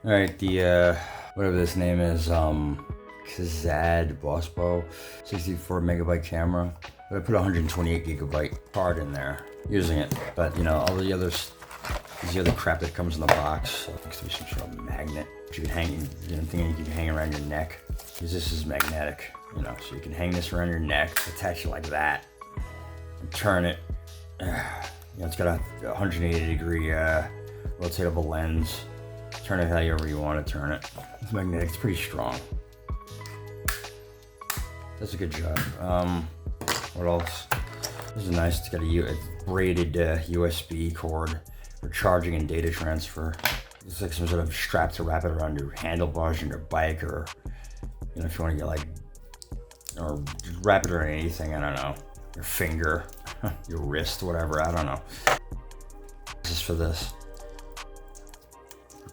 All right, the whatever this name is, KSADBOSSBO 64 megabyte camera. But I put a 128 gigabyte card in there using it. But you know, all the others, the other crap that comes in the box. So it needs to be some sort of magnet. You can hang, you can hang around your neck. Because this is magnetic, you know, so you can hang this around your neck, attach it like that, and turn it. You know, it's got a 180 degree rotatable lens. Turn it however you want to turn it. It's magnetic, it's pretty strong. That's a good job. What else? This is nice, it's got a braided USB cord for charging and data transfer. It's like some sort of strap to wrap it around your handlebars on your bike, or you know, if you want to get like, or just wrap it around anything, I don't know, your finger, your wrist, whatever, I don't know. This is for this.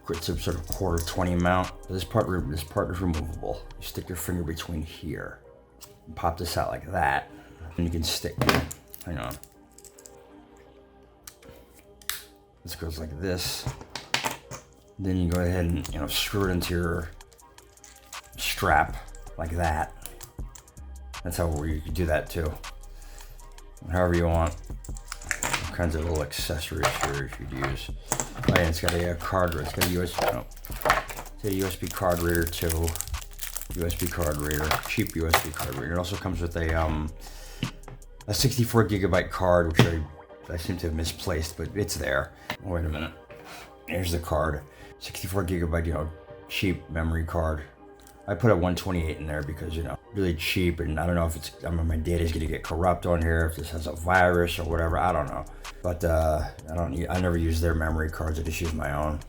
It's a sort of 1/4-20 mount. This part is removable. You stick your finger between here, and pop this out like that, and you can stick. Hang on. This goes like this. Then you go ahead and, you know, screw it into your strap like that. That's how you can do that too. However you want. All kinds of little accessories here you could use. Oh yeah, it's got a card reader. It's got a USB card reader too. USB card reader, cheap USB card reader. It also comes with a 64 gigabyte card, which I seem to have misplaced, but it's there. Oh, wait a minute. Here's the card. 64 gigabyte, you know, cheap memory card. I put a 128 in there because, you know, really cheap, and I don't know if it's, I mean, my data is gonna get corrupt on here, if this has a virus or whatever, I don't know. But I never use their memory cards, I just use my own.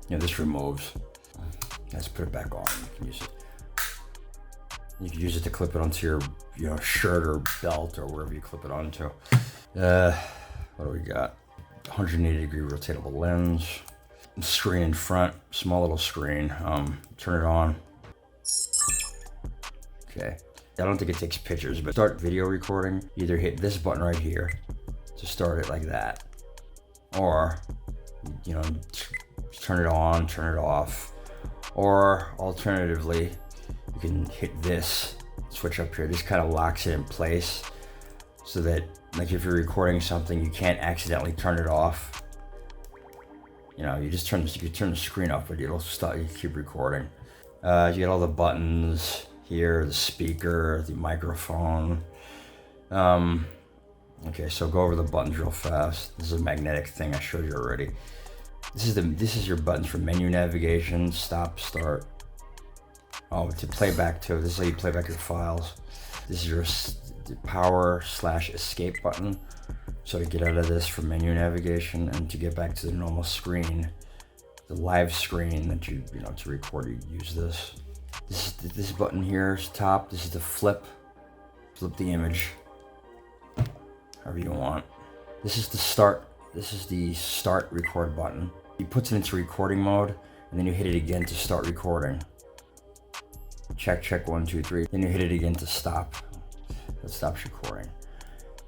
You know, this removes. Let's put it back on. You can use it. You can use it to clip it onto your, you know, shirt or belt or wherever you clip it onto. What do we got? 180 degree rotatable lens. Screen in front, small little screen. Turn it on. Okay. I don't think it takes pictures, but start video recording. Either hit this button right here to start it like that, or, you know, turn it on, turn it off, or alternatively, you can hit this switch up here. This kind of locks it in place so that, like, if you're recording something, you can't accidentally turn it off. You know, you turn the screen off, but it'll stop. You keep recording. You get all the buttons here, the speaker, the microphone. Okay, so go over the buttons real fast. This is a magnetic thing I showed you already. This is your buttons for menu navigation, stop, start. Oh, to play back too. This is how you play back your files. This is your power/escape button. So to get out of this for menu navigation and to get back to the normal screen, the live screen that you know, to record, you use this. This button here is top. This is the flip the image, however you want. This is the start. This is the start record button. He puts it into recording mode, and then you hit it again to start recording. Check 1, 2, 3. Then you hit it again to stop. That stops recording.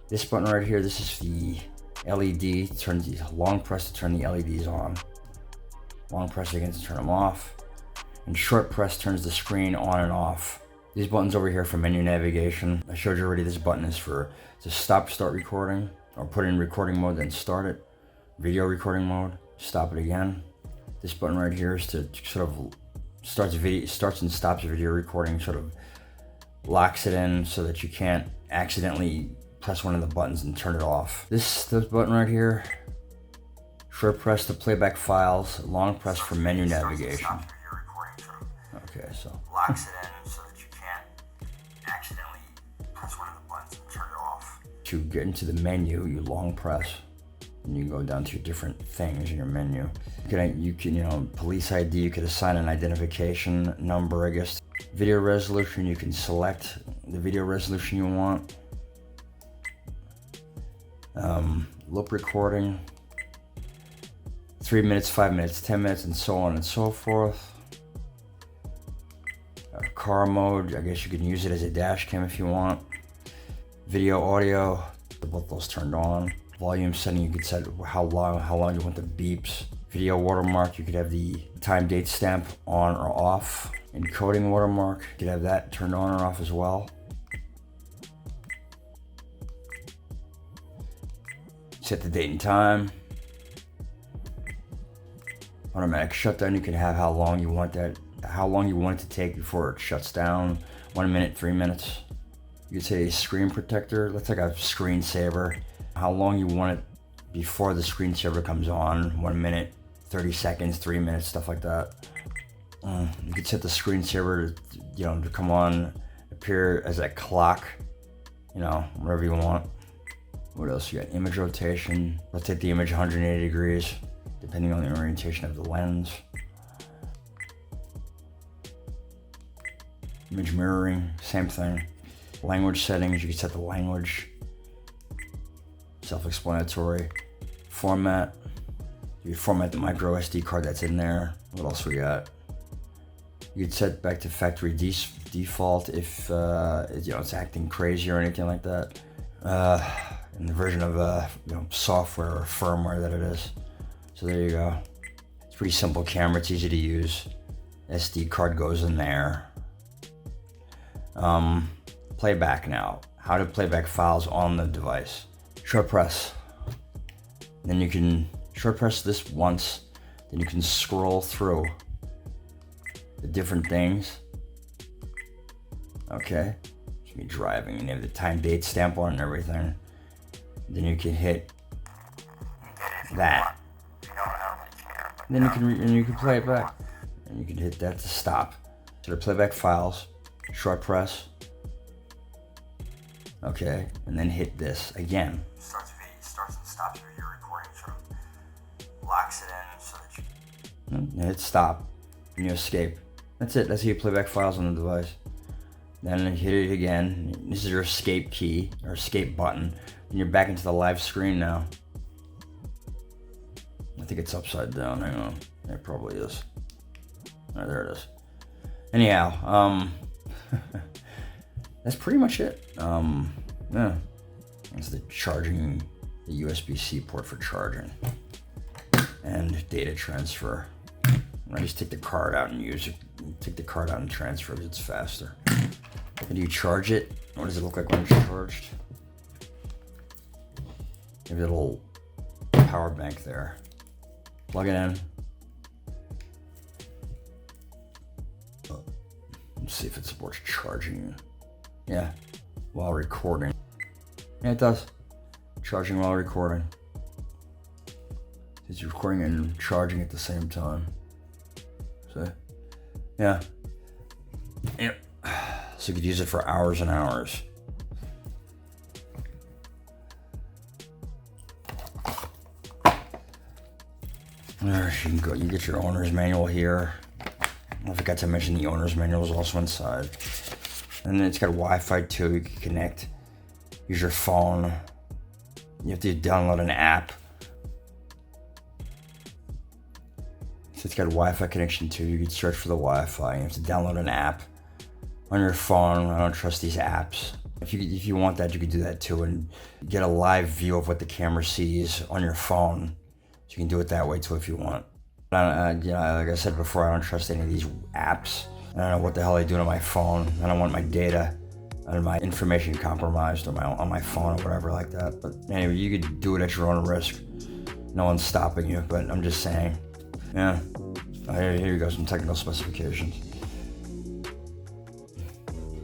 This button right here, this is the LED. Turns the long press to turn the LEDs on. Long press again to turn them off. And short press turns the screen on and off. These buttons over here for menu navigation. I showed you already. This button is to start recording, or put it in recording mode, then start it. Video recording mode, stop it again. This button right here is to sort of starts and stops video recording, sort of locks it in so that you can't accidentally press one of the buttons and turn it off. This button right here, short press to playback files, long press for menu navigation. Okay, so locks it in so that you can't accidentally press one of the buttons and turn it off. To get into the menu, you long press, and you go down to your different things in your menu. You can, you know, police ID. You could assign an identification number, I guess. Video resolution. You can select the video resolution you want. Loop recording. 3 minutes, 5 minutes, 10 minutes, and so on and so forth. Car mode, I guess you can use it as a dash cam if you want. Video, audio, both those turned on. Volume setting, you can set how long you want the beeps. Video watermark, you could have the time date stamp on or off. Encoding watermark, you could have that turned on or off as well. Set the date and time. Automatic shutdown, you can have how long you want it to take before it shuts down. 1 minute, 3 minutes. You could say a screen protector, that's like a screensaver. How long you want it before the screensaver comes on. 1 minute, 30 seconds, 3 minutes, stuff like that. You could set the screensaver to come on, appear as a clock, whatever you want. What else? You got image rotation. Rotate the image 180 degrees, depending on the orientation of the lens. Image mirroring, same thing. Language settings, you can set the language. Self-explanatory. Format. You can format the micro SD card that's in there. What else we got? You could set back to factory default if it's acting crazy or anything like that. In the version of software or firmware that it is. So there you go. It's a pretty simple camera. It's easy to use. SD card goes in there. Playback now. How to playback files on the device. Short press. Then you can short press this once. Then you can scroll through the different things. Okay. You can be driving and you have the time date stamp on and everything. Then you can hit that. Then you can play it back. And you can hit that to stop. So to playback files, short press. Okay, and then hit this again. Starts and stops your recording, sort of locks it in so that you hit stop and you escape. That's it. That's how you playback files on the device. Then you hit it again. This is your escape key or escape button. And you're back into the live screen now. I think it's upside down. Hang on. It probably is. Oh, there it is. Anyhow, that's pretty much it. Yeah. That's the charging, the USB-C port for charging. And data transfer. I just take the card out and use it. Take the card out and transfer because it's faster. And do you charge it? What does it look like when it's charged? You have a little power bank there. Plug it in. Let's see if it supports charging. Yeah, while recording. Yeah, it does. Charging while recording. It's recording and charging at the same time. So, yeah. Yep. So you could use it for hours and hours. There, you can go. You get your owner's manual here. I forgot to mention the owner's manual is also inside. And then it's got Wi-Fi too. You can connect. Use your phone. You have to download an app. So it's got a Wi-Fi connection too. You can search for the Wi-Fi. You have to download an app on your phone. I don't trust these apps. If you want that, you can do that too, and get a live view of what the camera sees on your phone. So you can do it that way too if you want. Like I said before, I don't trust any of these apps. I don't know what the hell they do to my phone. I don't want my data and my information compromised on my phone or whatever like that. But anyway, you could do it at your own risk. No one's stopping you, but I'm just saying. Yeah. Here you go, some technical specifications.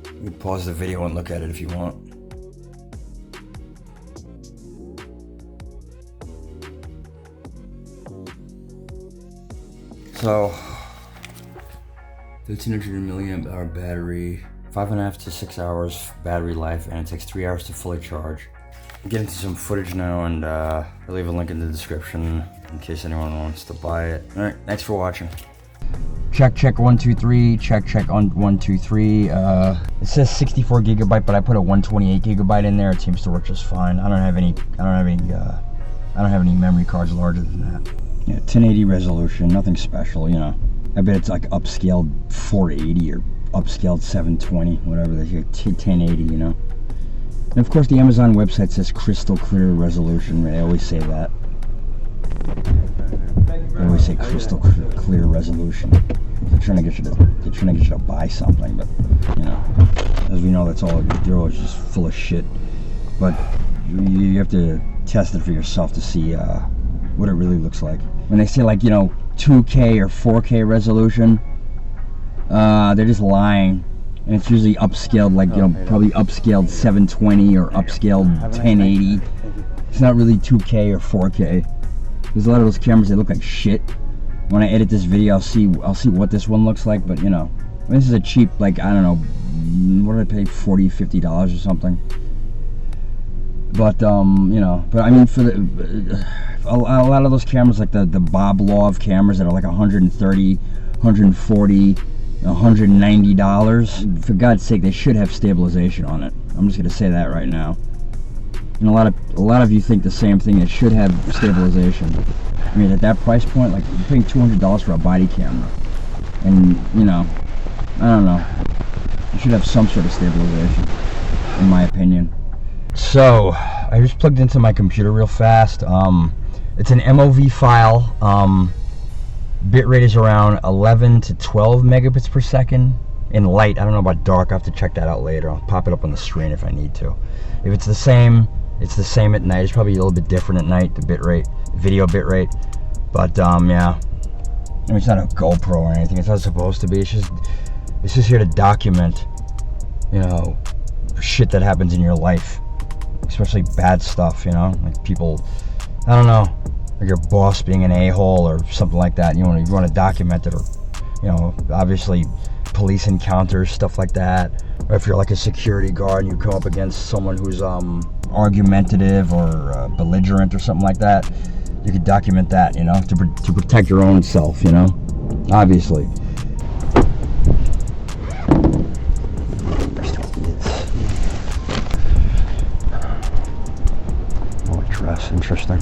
You can pause the video and look at it if you want. So, 1300 milliamp hour battery, 5.5 to 6 hours battery life, and it takes 3 hours to fully charge. I'll get into some footage now, and I'll leave a link in the description in case anyone wants to buy it. Alright, thanks for watching. Check 1 2 3. Check on 1 2 3. It says 64 gigabyte, but I put a 128 gigabyte in there. It seems to work just fine. I don't have any memory cards larger than that. Yeah, 1080 resolution, nothing special, you know. I bet it's like upscaled 480 or upscaled 720, whatever. That's 1080, you know. And of course, the Amazon website says crystal clear resolution. They always say that. They always say crystal clear resolution. They're trying to get you to buy something, but you know, as we know, that's all they're always just full of shit. But you have to test it for yourself to see what it really looks like. When they say, like, you know, 2K or 4K resolution, they're just lying. And it's usually upscaled, like, you know, probably upscaled 720 or upscaled 1080. It's not really 2K or 4K. There's a lot of those cameras, they look like shit. When I edit this video, I'll see what this one looks like, but you know, this is a cheap, like, I don't know, what did I pay, $40, $50 or something? But you know, but I mean, for a lot of those cameras, like the Bob Love cameras that are like $130, $140, $190, for God's sake, they should have stabilization on it. I'm just gonna say that right now. And a lot of you think the same thing. It should have stabilization. I mean, at that price point, like, you're paying $200 for a body camera, and you know, I don't know. You should have some sort of stabilization, in my opinion. So I just plugged into my computer real fast. It's an MOV file. Bitrate is around 11 to 12 megabits per second in light. I don't know about dark. I have to check that out later. I'll pop it up on the screen if I need to. If it's the same, it's the same at night. It's probably a little bit different at night, the bitrate, video bitrate. But yeah, I mean, it's not a GoPro or anything. It's not supposed to be. It's just here to document, you know, shit that happens in your life, especially bad stuff. You know, like people, I don't know, like your boss being an a-hole or something like that. You want to document it, or you know, obviously police encounters, stuff like that. Or if you're like a security guard and you come up against someone who's argumentative or belligerent or something like that, you could document that, you know, to protect your own self, you know, obviously. Oh, dress, interesting.